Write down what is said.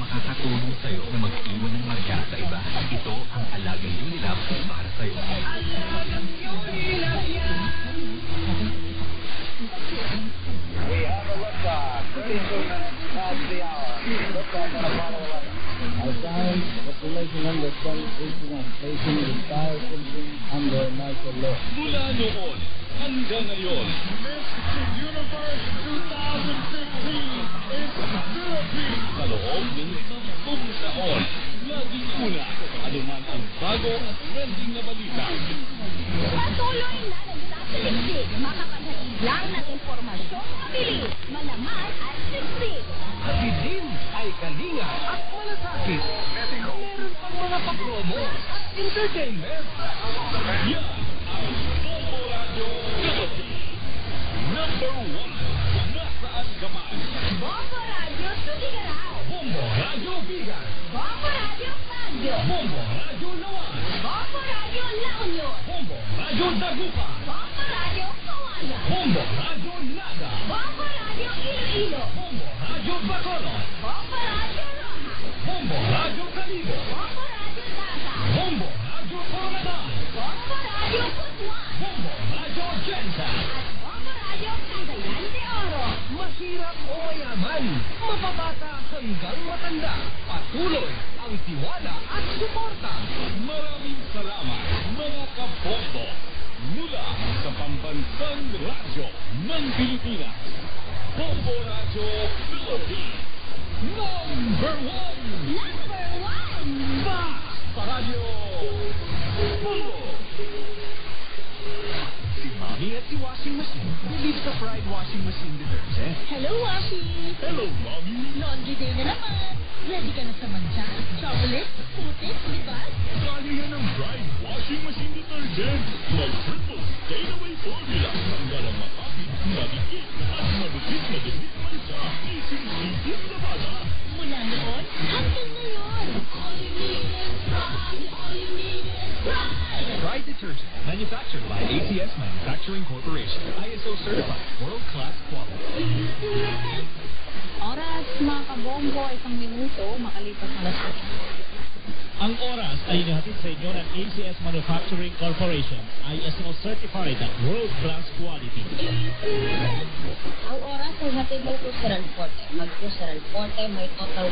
makakatulong sa'yo na mag-iwan ng marka sa iba. Ito ang alagang Unilab para sa'yo. Alagang Unilab yan! We have a liftoff. 32 minutes past the hour. Liftoff on Apollo 11. Our time, population number 21, placing the star system under martial law. Mula noon hanggang ngayon, Miss Universe 2015 is Philippines. sa loob ng 10 taon, laging una, anuman ang bago at trending na balita. Patuloy na nagtataligdig, makakapaghatid lang ng impormasyong mabilis, malaman at siksik. Din ay kalinga at malasakit. Meron pang mga papromo at entertainment. Yan ang Bombo Radio Philippines. Number 1, nasaan ka man? Bombo Radio Tugigaraw, Bombo Radio Bigan. Bombo Radio Baguio, Bombo Radio Lawan. Bombo Radio La Union, Bombo Radio Dagupan. Bombo Radio Kawayan, Bombo Radio Naga. Bombo Radio Iloilo, Bombo Radio Bacolod. Bombo Radio Roja, Bombo Radio Calibo. Bombo Radio Daga, Bombo Radio Coronadal. Bombo Radio Butuan, Bombo Radio Gensa. at Bombo Radio Cagayan de Oro. Mahirap o mayaman, mababata hanggang matanda, patuloy ang tiwala at suporta. Maraming salamat, mga kabombo. Mula sa pambansang radyo ng Pilipinas, Bombo Radio Philippines. Number 1! Number 1! Ba! Sa radyo! Bombo! Si Mami at si Washing Machine believe sa Pride Washing Machine Detergent. Hello, Washi! Hello, Mommy! Laundry day na naman! Ready ka na sa mancha, chocolate, putik, libas? Kaya yan ang Pride Washing Machine Detergent. May triple stay-away formula. Tanggal ang makapit, madikit, at madikit na damit mancha. Ising-isip na bata. Mula noon hanggang ngayon. All you need is pride. All you need is pride. Pride Detergent, manufactured by ATS Manufacturing Corporation. ISO certified, world-class quality. Oras, mga kabombo, 1 minuto, makalipas na alas 8. Ang oras ay inihatid sa inyo ng ACS Manufacturing Corporation, ISO certified at world-class quality. Ang oras ay hatid ng Cruzeran Forte. Mag-Cruzeran Forte may total